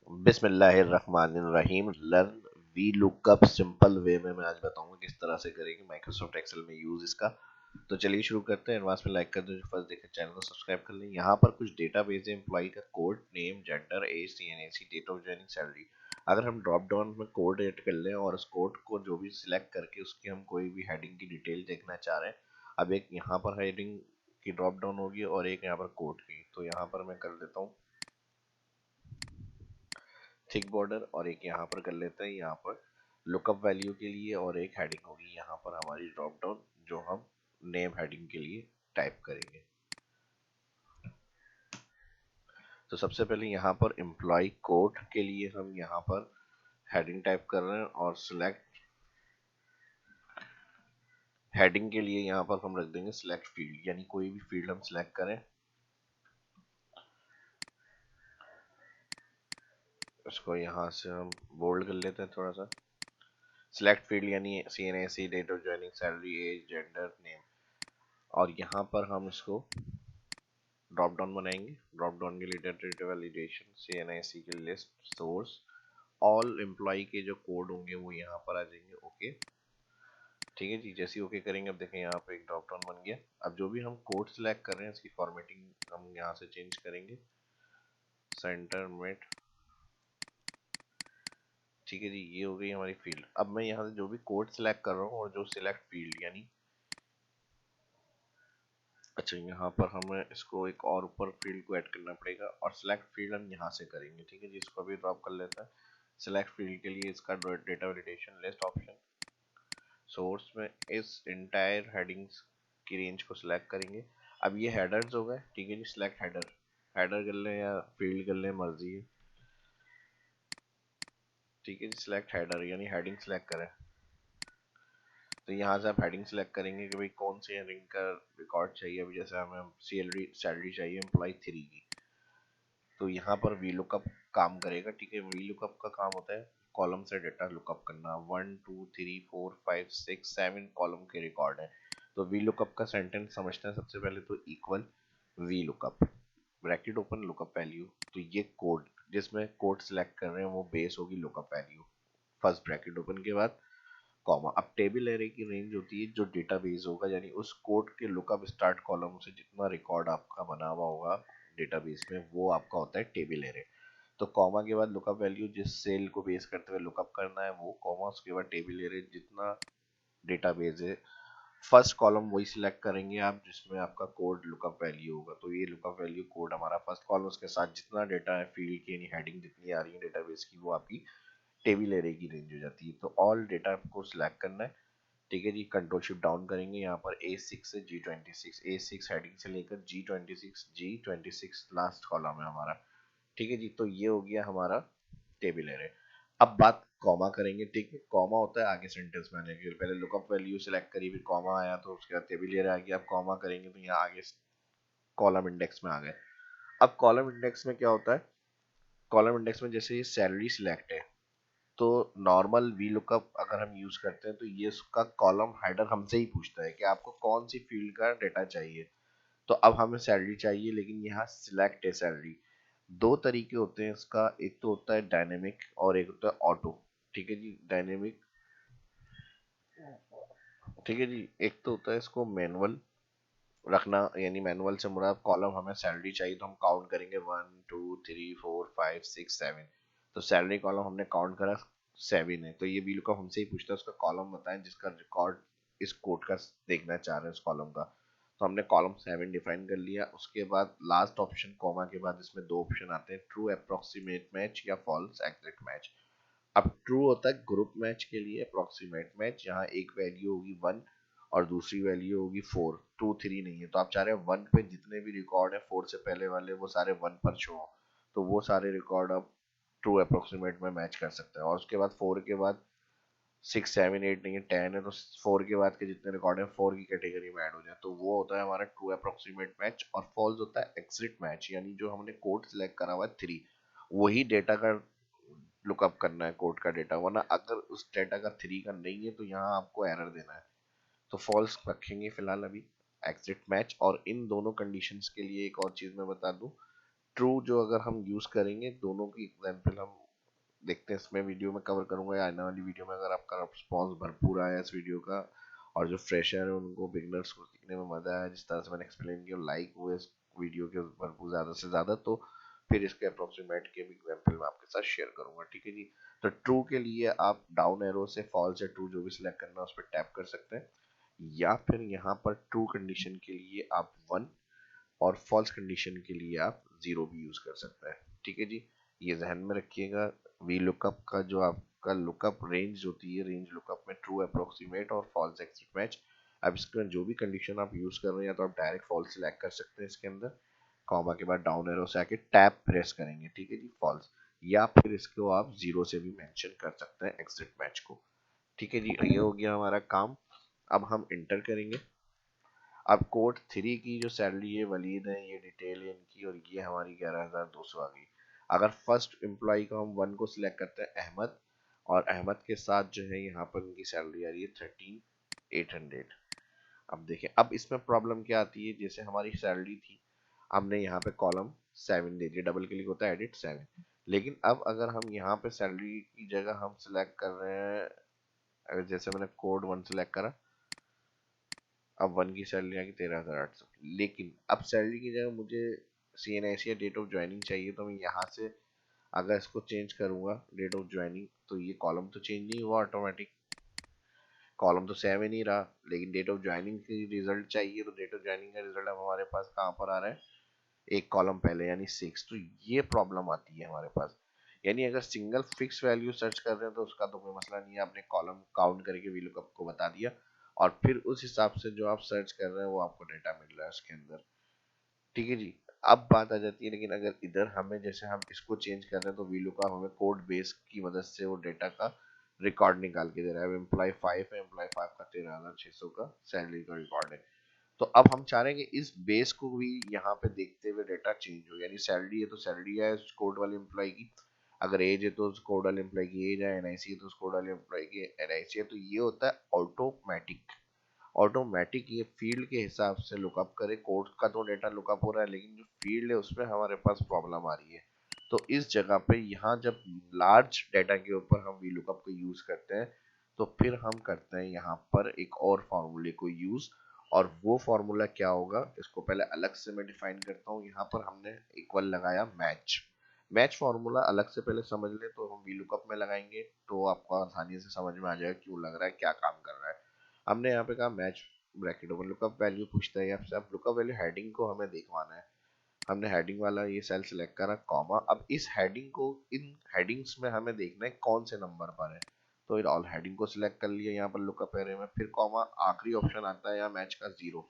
बिस्मिल्लाहिर्रहमानिर्रहीम। Learn V lookup simple way में मैं आज बताऊंगा किस तरह से करेंगे माइक्रोसॉफ्ट एक्सेल में यूज इसका। तो चलिए शुरू करते हैं। एडवांस में लाइक कर दो, जो फर्स्ट देखें चैनल को सब्सक्राइब कर लें। यहाँ पर कुछ डेटाबेस है, एम्प्लॉय का code, name, gender, age, CNIC, date of joining, salary. अगर हम ड्रॉप डाउन में कोड ऐड कर लें और उस कोड को जो भी सिलेक्ट करके उसकी हम कोई भी हेडिंग की डिटेल देखना चाह रहे हैं। अब एक यहाँ पर हेडिंग की ड्रॉप डाउन होगी और एक यहाँ पर कोड की। तो यहाँ पर मैं कर देता हूँ थिक बॉर्डर, और एक यहाँ पर कर लेते हैं यहाँ पर लुकअप वैल्यू के लिए, और एक हेडिंग होगी यहाँ पर हमारी ड्रॉप डाउन जो हम नेम हेडिंग के लिए टाइप करेंगे। तो सबसे पहले यहाँ पर एम्प्लॉय कोड के लिए हम यहाँ पर हेडिंग टाइप कर रहे हैं, और सिलेक्ट हेडिंग के लिए यहाँ पर हम रख देंगे सिलेक्ट फील्ड, यानी कोई भी फील्ड हम सिलेक्ट करें। इसको यहाँ से हम बोल्ड कर लेते हैं थोड़ा सा। सिलेक्ट फील्ड यानी CNIC, date of joining, salary, age, gender, name. और यहाँ पर हम इसको ड्रॉप डाउन बनाएंगे। ड्रॉप डाउन के लिए डेटा वैलिडेशन, सीएनआईसी की लिस्ट, सोर्स, ऑल एम्प्लॉय के जो कोड होंगे वो यहाँ पर आ जाएंगे। ओके, ठीक है जी। जैसे ही ओके करेंगे, अब देखें यहाँ पे एक ड्रॉप डाउन बन गया। अब जो भी हम कोड सिलेक्ट कर रहे हैं इसकी फॉर्मेटिंग हम यहाँ से चेंज करेंगे, सेंटर मिड। ठीक है जी, ये हो गई हमारी फील्ड। अब मैं यहाँ से जो भी कोड सिलेक्ट कर रहा हूँ और जो सिलेक्ट फील्ड यानी, अच्छा यहाँ पर हमें इसको एक और ऊपर फील्ड को ऐड करना पड़ेगा, और सिलेक्ट फील्ड हम यहाँ से करेंगे। ठीक है जी, इसको भी ड्रॉप कर लेते हैं। सिलेक्ट फील्ड के लिए इसका data validation list option, source में इस इंटायर हेडिंग्स की रेंज को सिलेक्ट करेंगे। अब ये हेडर्स हो गए। ठीक है जी, सिलेक्ट हेडर, हेडर कर लें या फील्ड कर लें, मर्जी है। ठीक है जी, सिलेक्ट हेडर यानी हेडिंग सिलेक्ट करें। तो यहाँ से आप हेडिंग सेलेक्ट करेंगे कि भाई कौन सी हेडिंग का रिकॉर्ड चाहिए। अभी जैसे हमें सैलरी सैलरी चाहिए एम्प्लॉय 3 की, तो यहाँ पर वी लुकअप काम करेगा। ठीक है, वी लुकअप का काम होता है कॉलम से डेटा लुकअप करना। 1 2 3 4 5 6 7 कॉलम के रिकॉर्ड है। तो वी लुकअप का सेंटेंस समझते हैं सबसे पहले। तो equal V lookup, bracket open, lookup value. तो ये कोड जिसमें कोड सिलेक्ट कर रहे हैं वो बेस होगी lookup value, first bracket open के बाद कॉमा। अब टेबल एरे की रेंज होती है जो डेटाबेस होगा, यानी उस कोड के लुकअप स्टार्ट कॉलम से जितना रिकॉर्ड आपका बना हुआ होगा डेटाबेस में, वो आपका होता है टेबल एरे। तो कॉमा के बाद लुकअप वैल्यू जिस सेल को बेस करते हुए लुकअप करना है वो कॉमा, उसके बाद टेबल एरे जितना डेटाबेस है, फर्स्ट कॉलम वही सिलेक्ट करेंगे आप जिसमें आपका कोड लुकअप वैल्यू होगा। तो ये लुकअप वैल्यू कोड हमारा फर्स्ट कॉलम, उसके साथ जितना डेटा है फील्ड की यानी हेडिंग जितनी आ रही है डेटाबेस की, वो आपकी टेबल एरे की रेंज हो जाती है। तो ऑल डेटा को सिलेक्ट करना है। ठीक है जी, कंट्रोल शिफ्ट डाउन करेंगे। यहाँ पर A6 से G26, A6 हेडिंग से लेकर G26 लास्ट कॉलम है हमारा। ठीक है जी, तो ये हो गया हमारा टेबल एरे। अब बात कॉमा करेंगे। ठीक है, कॉमा होता है आगे सेंटेंस में आने के लिए। पहले लुकअप वैल्यू सिलेक्ट करी, फिर कॉमा आया, तो उसके बाद टेबल एरे आ गया। अब कॉमा करेंगे तो यहाँ आगे कॉलम इंडेक्स में आ गए। अब कॉलम इंडेक्स में क्या होता है, कॉलम इंडेक्स में जैसे ये सैलरी सिलेक्ट है, तो नॉर्मल वी लुकअप अगर हम यूज करते हैं तो ये उसका कॉलम हेडर हमसे ही पूछता है कि आपको कौन सी फील्ड का डेटा चाहिए। तो अब हमें सैलरी चाहिए, लेकिन यहाँ सिलेक्ट है सैलरी। दो तरीके होते हैं इसका, एक तो होता है डायनेमिक और एक होता है ऑटो। ठीक है जी, डायनेमिक, ठीक है जी, एक तो होता है इसको मैनुअल रखना, यानी मैनुअल से मुराद कॉलम हमें सैलरी चाहिए तो हम काउंट करेंगे 1 2 3 4 5 6 7। तो सैलरी कॉलम हमने काउंट करा 7 है, तो ये वी लुकअप हमसे ही पूछता है उसका कॉलम बताएं जिसका रिकॉर्ड इस कोड का देखना चाह रहे हैं उस कॉलम का। तो हमने कॉलम 7 डिफाइन कर लिया। उसके बाद लास्ट ऑप्शन कॉमा के बाद इसमें दो ऑप्शन आते हैं, ट्रू अप्रोक्सीमेट मैच या फॉल्स एग्जैक्ट मैच। अब ट्रू होता है ग्रुप मैच के लिए, अप्रोक्सीमेट मैच यहाँ एक वैल्यू होगी 1 और दूसरी वैल्यू होगी 4, 2 3 नहीं है। तो आप चाह रहे हैं 1 पे जितने भी रिकॉर्ड है 4 से पहले वाले वो सारे 1 पर शो हो, तो वो सारे रिकॉर्ड आप ट्रू अप्रोक्सीमेट में मैच कर सकते हैं। और उसके बाद 4 के बाद 6 7 8 नहीं है, 10 है, तो 4 के बाद के जितने रिकॉर्ड है 4 की कैटेगरी में ऐड हो जाए, तो वो होता है हमारा ट्रू अप्रोक्सीमेट मैच। और फॉल्स होता है एग्जिट मैच, यानी जो हमने कोड सिलेक्ट करा हुआ है 3, वही डेटा का लुकअप करना है कोड का डेटा, वरना अगर उस डेटा का 3 का नहीं है तो यहाँ आपको एरर देना है। तो फॉल्स रखेंगे फिलहाल अभी, एग्जिट मैच। और इन दोनों कंडीशंस के लिए एक और चीज मैं बता दूं, ट्रू जो अगर हम यूज करेंगे, दोनों की एग्जांपल हम देखते हैं, इसमें वीडियो में कवर करूंगा या आने वाली वीडियो में। अगर आपका रिस्पॉन्स भरपूर आया इस वीडियो का और जो फ्रेशर है उनको, बिगनर्स को सीखने में मजा आया जिस तरह से मैंने एक्सप्लेन किया, लाइक हुए इस वीडियो के भरपूर ज़्यादा से ज़्यादा, तो फिर इसके अप्रोक्सीमेट के भी एग्जाम्पल मैं आपके साथ शेयर करूंगा, ठीक है जी। तो ट्रू के लिए आप डाउन एरो से फॉल्स या ट्रू जो भी सिलेक्ट करना है उस पर टैप कर सकते हैं, या फिर यहाँ पर ट्रू कंडीशन के लिए आप 1 और फॉल्स कंडीशन के लिए आप 0 भी यूज कर सकते हैं, ठीक है जी। ये ध्यान में रखिएगा। वी लुकअप का जो आपका लुकअप रेंज होती है, रेंज लुकअप में ट्रू अप्रोक्सीमेट और फॉल्स एग्जिट मैच, अब इसका जो भी कंडीशन आप यूज कर रहे हैं या तो आप डायरेक्ट फॉल्स सिलेक्ट कर सकते हैं इसके अंदर, कॉमा के बाद डाउन एरो से आके टैप प्रेस करेंगे, ठीक है जी, फॉल्स, या फिर इसको आप 0 से भी मेंशन कर सकते हैं एग्जिट मैच को, ठीक है जी। ये हो गया हमारा काम। अब हम इंटर करेंगे। अब कोड 3 की जो सैलरी है वलीद है, ये डिटेल है इनकी, और ये हमारी 11,200 आ गई। अगर फर्स्ट एम्प्लॉय को हम 1 को सिलेक्ट करते हैं अहमद, और अहमद के साथ जो है यहाँ पर इनकी सैलरी आ रही है 13,800। अब देखें, अब इसमें प्रॉब्लम क्या आती है, जैसे हमारी सैलरी थी, हमने यहाँ पे कॉलम 7 दे दिया, डबल क्लिक होता है एडिट 7, लेकिन अब अगर हम यहाँ पे सैलरी की जगह हम सिलेक्ट कर रहे हैं, अगर जैसे मैंने कोड 1 सिलेक्ट करा, अब 1 की सैलरी आ गई 13,800, लेकिन अब सैलरी की जगह मुझे CNIC या डेट ऑफ ज्वाइनिंग चाहिए, तो मैं यहाँ से अगर इसको चेंज करूंगा डेट ऑफ ज्वाइनिंग, तो ये कॉलम तो चेंज नहीं हुआ ऑटोमेटिक, कॉलम तो सेम ही नहीं रहा, लेकिन डेट ऑफ ज्वाइनिंग की रिजल्ट चाहिए, तो डेट ऑफ ज्वाइनिंग का रिजल्ट अब हमारे पास कहाँ पर आ रहा है, एक कॉलम पहले यानी 6, तो ये प्रॉब्लम आती है हमारे पास। यानी अगर सिंगल फिक्स वैल्यू सर्च कर रहे हैं तो उसका तो कोई मसला नहीं है, आपने कॉलम काउंट करके VLOOKUP को बता दिया, और फिर उस हिसाब से जो आप सर्च कर रहे हैं वो आपको डेटा मिल रहा है उसके अंदर, ठीक है जी। अब बात आ जाती है, लेकिन अगर इधर हमें, जैसे हम इसको चेंज कर रहे हैं, तो VLOOKUP हमें कोड बेस की मदद से वो डेटा का रिकॉर्ड निकाल के दे रहा है। अब एम्प्लॉय 5 है, एम्प्लॉय 5 का 13,600 का सैलरी का रिकॉर्ड है, तो अब हम चाह रहे हैं कि इस बेस को भी यहाँ पे देखते हुए डेटा चेंज हो, यानी सैलरी है तो सैलरी है उस कोड वाले एम्प्लॉय की, अगर एज है तो उस कोड वाले एम्प्लॉय की एज है, NIC है तो उस कोड वाले एम्प्लॉय की NIC है, तो ये होता है ऑटोमेटिक। ऑटोमेटिक ये फील्ड के हिसाब से लुकअप करे, कोड का तो डेटा लुकअप हो रहा है, लेकिन जो फील्ड है उसमें हमारे पास प्रॉब्लम आ रही है। तो इस जगह पे यहाँ जब लार्ज डेटा के ऊपर हम VLOOKUP को यूज करते हैं, तो फिर हम करते हैं यहाँ पर एक और फॉर्मूले को यूज, और वो फॉर्मूला क्या होगा, इसको पहले अलग से मैं डिफाइन करता हूँ। यहाँ पर हमने इक्वल लगाया मैच, मैच फॉर्मूला अलग से पहले समझ ले, तो हम VLOOKUP में लगाएंगे तो आपको आसानी से समझ में आ जाएगा क्यों लग रहा है, क्या काम कर रहा है। हमने यहाँ पे कहा match bracket open, lookup value पूछता है आपसे, अब लुकअप वैल्यू हेडिंग को हमें देखवाना है, हमने हेडिंग वाला ये सेल सिलेक्ट करा, कॉमा, अब इस हेडिंग को, इन हेडिंग्स में हमें देखना है कौन से नंबर पर है, तो ऑल हेडिंग को सिलेक्ट कर लिया यहाँ पर लुकअप एरे में, फिर कॉमा, आखिरी ऑप्शन आता है यहाँ मैच का 0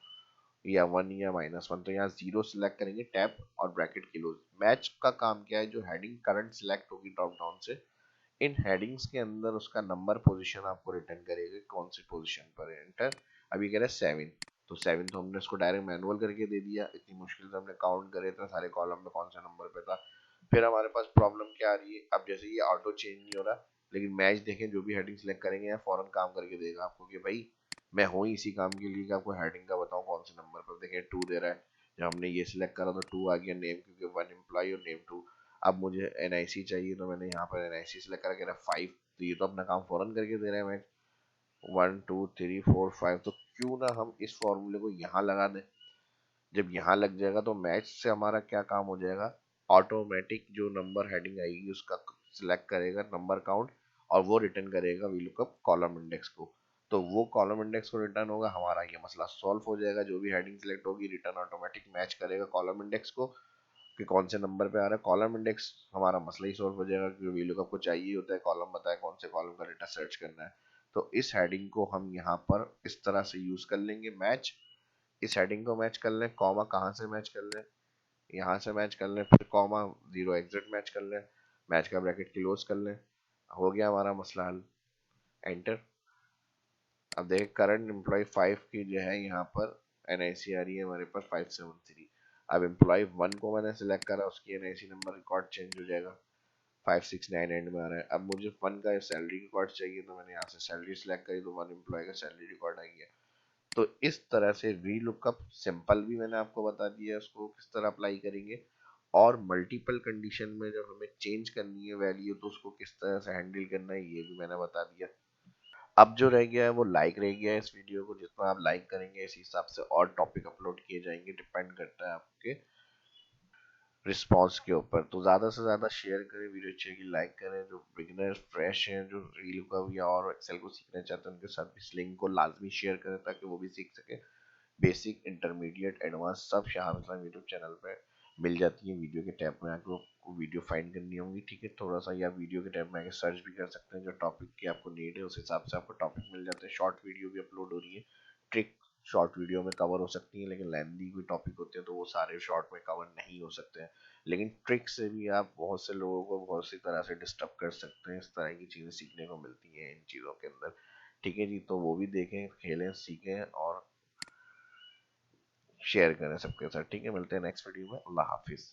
या 1 या -1, तो यहाँ 0 सिलेक्ट करेंगे, टैप और ब्रैकेट क्लोज। मैच का काम क्या है, जो हेडिंग करंट सिलेक्ट होगी ड्रॉप डाउन से, इन हेडिंग्स के अंदर उसका नंबर पोजीशन आपको रिटर्न करेगा, कौन सी पोजीशन पर है, एंटर। अभी कह रहा है 7, तो 7 तो हमने इसको डायरेक्ट मैनुअल करके दे दिया, इतनी मुश्किल से हमने काउंट करे थे सारे कॉलम में कौन सा नंबर पे था। फिर हमारे पास प्रॉब्लम क्या आ रही है, अब जैसे ये ऑटो चेंज नहीं हो रहा, लेकिन मैच देखें, जो भी हेडिंग सेलेक्ट करेंगे या फौरन काम करके देगा आपको कि भाई मैं हूँ इसी काम के लिए कि आपको हेडिंग का बताऊँ कौन से नंबर पर, देखें 2 दे रहा है, जब हमने ये सिलेक्ट करा तो 2 आ गया, नेम क्योंकि 1 एम्प्लॉय और नेम 2। अब मुझे NIC चाहिए, तो मैंने यहाँ पर NIC सिलेक्ट करा, कह रहा 5, तो ये तो अपना काम फौरन करके दे रहा है मैच, 1 2 3 4 5, तो क्यों ना हम इस फॉर्मूले को यहाँ लगा दें। जब यहाँ लग जाएगा तो मैच से हमारा क्या काम हो जाएगा, ऑटोमेटिक जो नंबर हेडिंग आएगी उसका सिलेक्ट करेगा नंबर काउंट, और वो रिटर्न करेगा VLOOKUP कॉलम इंडेक्स को, तो वो कॉलम इंडेक्स को रिटर्न होगा, हमारा ये मसला सॉल्व हो जाएगा। जो भी हेडिंग सिलेक्ट होगी रिटर्न ऑटोमेटिक मैच करेगा कॉलम इंडेक्स को कि कौन से नंबर पे आ रहा है कॉलम इंडेक्स, हमारा मसला ही सॉल्व हो जाएगा, क्योंकि VLOOKUP को चाहिए होता है कॉलम बताए कौन से कॉलम का डेटा सर्च करना है। तो इस हेडिंग को हम यहाँ पर इस तरह से यूज कर लेंगे, मैच, इस हेडिंग को मैच कर लें, कॉमा कहाँ से मैच कर लें, यहाँ से मैच कर लें, फिर कॉमा 0 एग्जिट मैच कर लें, मैच का ब्रैकेट क्लोज कर लें, हो गया हमारा मसला हल, एंटर। अब देखें करंट एम्प्लॉय 5 की जो है यहाँ पर NIC आ रही है हमारे पास 573। अब एम्प्लॉय 1 को मैंने सिलेक्ट करा, उसकी NIC नंबर रिकॉर्ड चेंज हो जाएगा, 569 एंड में आ रहा है। अब मुझे 1 का सैलरी रिकॉर्ड चाहिए, तो मैंने यहाँ से सैलरी सिलेक्ट करी, तो 1 एम्प्लॉय का सैलरी रिकॉर्ड आ गया। तो इस तरह से VLOOKUP सिंपल भी मैंने आपको बता दिया, उसको किस तरह अप्लाई करेंगे, और मल्टीपल कंडीशन में जब हमें चेंज करनी है वैल्यू तो उसको किस तरह से हैंडल करना है ये भी मैंने बता दिया। अब जो रह गया है वो लाइक रह गया है। इस वीडियो को जितना आप लाइक करेंगे इस हिसाब से और टॉपिक अपलोड किए जाएंगे, डिपेंड करता है आपके रिस्पॉन्स के ऊपर। तो ज़्यादा से ज़्यादा शेयर करें वीडियो, अच्छी लगी लाइक करें। जो बिगिनर्स फ्रेश हैं, जो रीलूकअप या और एक्सेल को सीखना चाहते हैं, उनके साथ इस लिंक को लाजमी शेयर करें ताकि वो भी सीख सकें। बेसिक, इंटरमीडिएट, एडवांस सब शाह यूट्यूब चैनल पे मिल जाती है। वीडियो के टैब में आके आपको वीडियो फाइंड करनी होंगी, ठीक है। थोड़ा सा या वीडियो के टैब में आके सर्च भी कर सकते हैं, जो टॉपिक की आपको नीड है उस हिसाब से आपको टॉपिक मिल जाते हैं। शॉर्ट वीडियो भी अपलोड हो रही है, ट्रिक शॉर्ट वीडियो में कवर हो सकती है, लेकिन लेंदी कोई टॉपिक होते हैं तो वो सारे शॉर्ट में कवर नहीं हो सकते हैं। लेकिन ट्रिक से भी आप बहुत से लोगों को बहुत सी तरह से डिस्टर्ब कर सकते हैं। इस तरह की चीज़ें सीखने को मिलती हैं इन चीज़ों के अंदर, ठीक है जी। तो वो भी देखें, खेलें, सीखें और शेयर करें सबके साथ, ठीक है। मिलते हैं नेक्स्ट वीडियो में। अल्लाह हाफिज़।